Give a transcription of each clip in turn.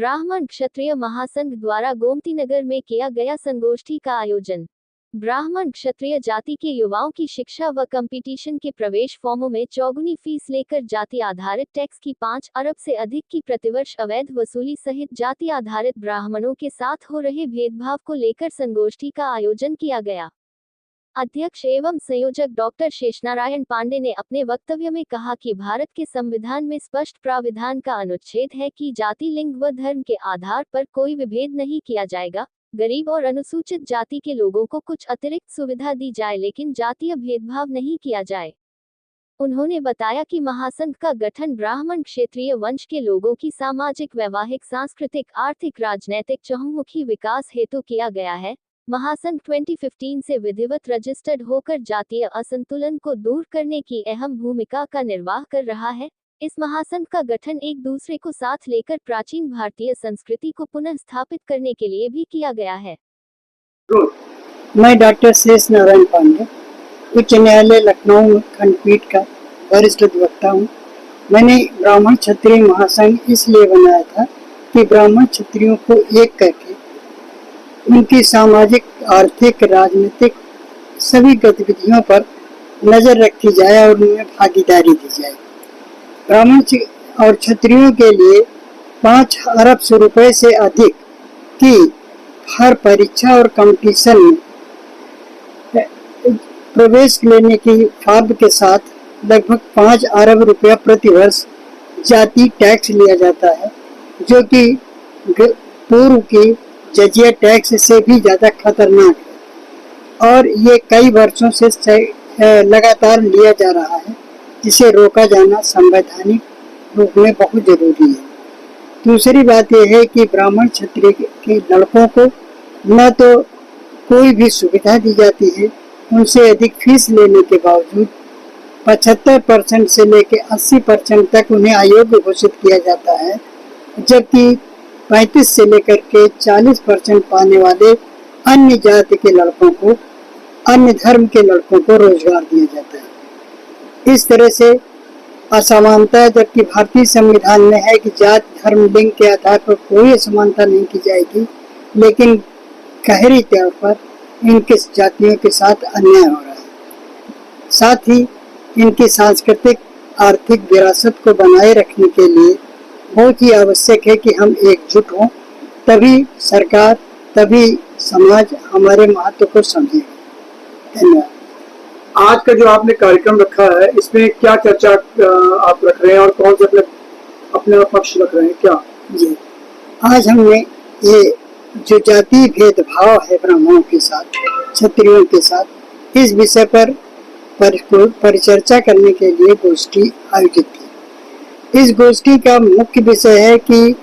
ब्राह्मण क्षत्रिय महासंघ द्वारा गोमतीनगर में किया गया संगोष्ठी का आयोजन। ब्राह्मण क्षत्रिय जाति के युवाओं की शिक्षा व कंपटीशन के प्रवेश फॉर्मों में चौगुनी फीस लेकर जाति आधारित टैक्स की 5 अरब से अधिक की प्रतिवर्ष अवैध वसूली सहित जाति आधारित ब्राह्मणों के साथ हो रहे भेदभाव को लेकर संगोष्ठी का आयोजन किया गया। अध्यक्ष एवं संयोजक डॉक्टर शेषनारायण पांडे ने अपने वक्तव्य में कहा कि भारत के संविधान में स्पष्ट प्राविधान का अनुच्छेद है कि जाति, लिंग व धर्म के आधार पर कोई विभेद नहीं किया जाएगा। गरीब और अनुसूचित जाति के लोगों को कुछ अतिरिक्त सुविधा दी जाए, लेकिन जातीय भेदभाव नहीं किया जाए। उन्होंने बताया कि महासंघ का गठन ब्राह्मण क्षेत्रीय वंश के लोगों की सामाजिक, वैवाहिक, सांस्कृतिक, आर्थिक, राजनैतिक चहुमुखी विकास हेतु किया गया है। महासंघ 2015 से विधिवत रजिस्टर्ड होकर जातीय असंतुलन को दूर करने की अहम भूमिका का निर्वाह कर रहा है। इस महासंघ का गठन एक दूसरे को साथ लेकर प्राचीन भारतीय संस्कृति को पुनः स्थापित करने के लिए भी किया गया है। मैं डॉक्टर शेष नारायण पांडे, उच्च न्यायालय लखनऊ खंडपीठ का वरिष्ठ अधिवक्ता हूँ। मैंने ब्राह्मण क्षत्रिय महासंघ इसलिए बनाया था कि ब्राह्मण क्षत्रियों को एक करके उनकी सामाजिक, आर्थिक, राजनीतिक सभी गतिविधियों पर नजर रखी जाए और उनमें भागीदारी दी जाए। ब्राह्मण और क्षत्रियों के लिए 5 अरब रुपए से अधिक की हर परीक्षा और कंपटीशन में प्रवेश लेने की फॉर्म के साथ लगभग 5 अरब रुपया प्रति वर्ष जाति टैक्स लिया जाता है, जो कि पूर्व की जजिया टैक्स से भी ज्यादा खतरनाक है और ये कई वर्षों से लगातार लिया जा रहा है, जिसे रोका जाना संवैधानिक रूप में बहुत जरूरी है। दूसरी बात यह है कि ब्राह्मण क्षत्रिय के लड़कों को न तो कोई भी सुविधा दी जाती है, उनसे अधिक फीस लेने के बावजूद 75% से लेकर 80% तक उन्हें अयोग्य घोषित किया जाता है, जबकि 35 से लेकर के 40% पाने वाले अन्य जाति के लड़कों को, अन्य धर्म के लड़कों को रोजगार दिया जाता है। इस तरह से असमानता, जबकि भारतीय संविधान में है कि जाति, धर्म, लिंग के आधार पर कोई असमानता नहीं की जाएगी, लेकिन गहरी तौर पर इनके जातियों के साथ अन्याय हो रहा है। साथ ही इनकी सांस्कृतिक, आर्थिक विरासत को बनाए रखने के लिए बहुत ही आवश्यक है कि हम एकजुट हों, तभी सरकार, तभी समाज हमारे महत्व को समझेगा। धन्यवाद। आज का जो आपने कार्यक्रम रखा है, इसमें क्या चर्चा आप रख रहे हैं और कौन से अपने पक्ष रख रहे हैं? क्या जी, आज हमने ये जो जाति भेदभाव है ब्राह्मणों के साथ, क्षत्रियों के साथ, इस विषय पर परिचर्चा करने के लिए गोष्ठी आयोजित की। इस गोष्ठी का मुख्य विषय है कि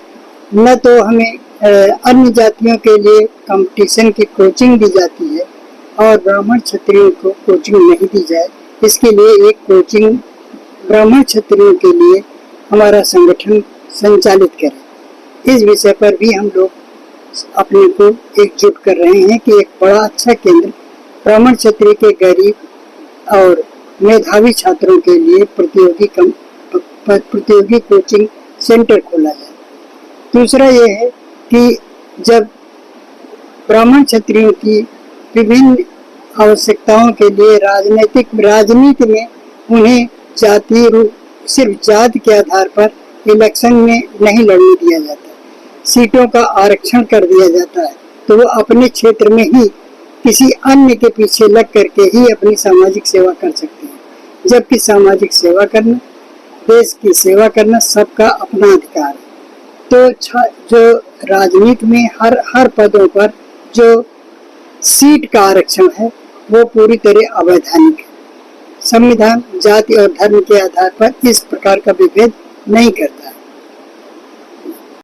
न तो हमें अन्य जातियों के लिए कंपटीशन की कोचिंग दी जाती है और ब्राह्मण क्षत्रियों को कोचिंग नहीं दी जाए। इसके लिए एक कोचिंग ब्राह्मण क्षत्रियों के लिए हमारा संगठन संचालित करे। इस विषय पर भी हम लोग अपने को एकजुट कर रहे हैं कि एक बड़ा अच्छा केंद्र ब्राह्मण क्षत्रिय के गरीब और मेधावी छात्रों के लिए प्रतियोगी कोचिंग सेंटर खोला जाए। दूसरा ये है कि जब ब्राह्मण क्षत्रियों की विभिन्न आवश्यकताओं के लिए राजनीति में उन्हें सिर्फ जाति के आधार पर इलेक्शन में नहीं लड़ने दिया जाता, सीटों का आरक्षण कर दिया जाता है, तो वो अपने क्षेत्र में ही किसी अन्य के पीछे लग करके ही अपनी सामाजिक सेवा कर सकते हैं, जबकि सामाजिक सेवा करना, देश की सेवा करना सबका अपना अधिकार है। तो जो राजनीति में हर पदों पर जो सीट का आरक्षण है वो पूरी तरह अवैधानिक है। संविधान जाति और धर्म के आधार पर इस प्रकार का विभेद नहीं करता।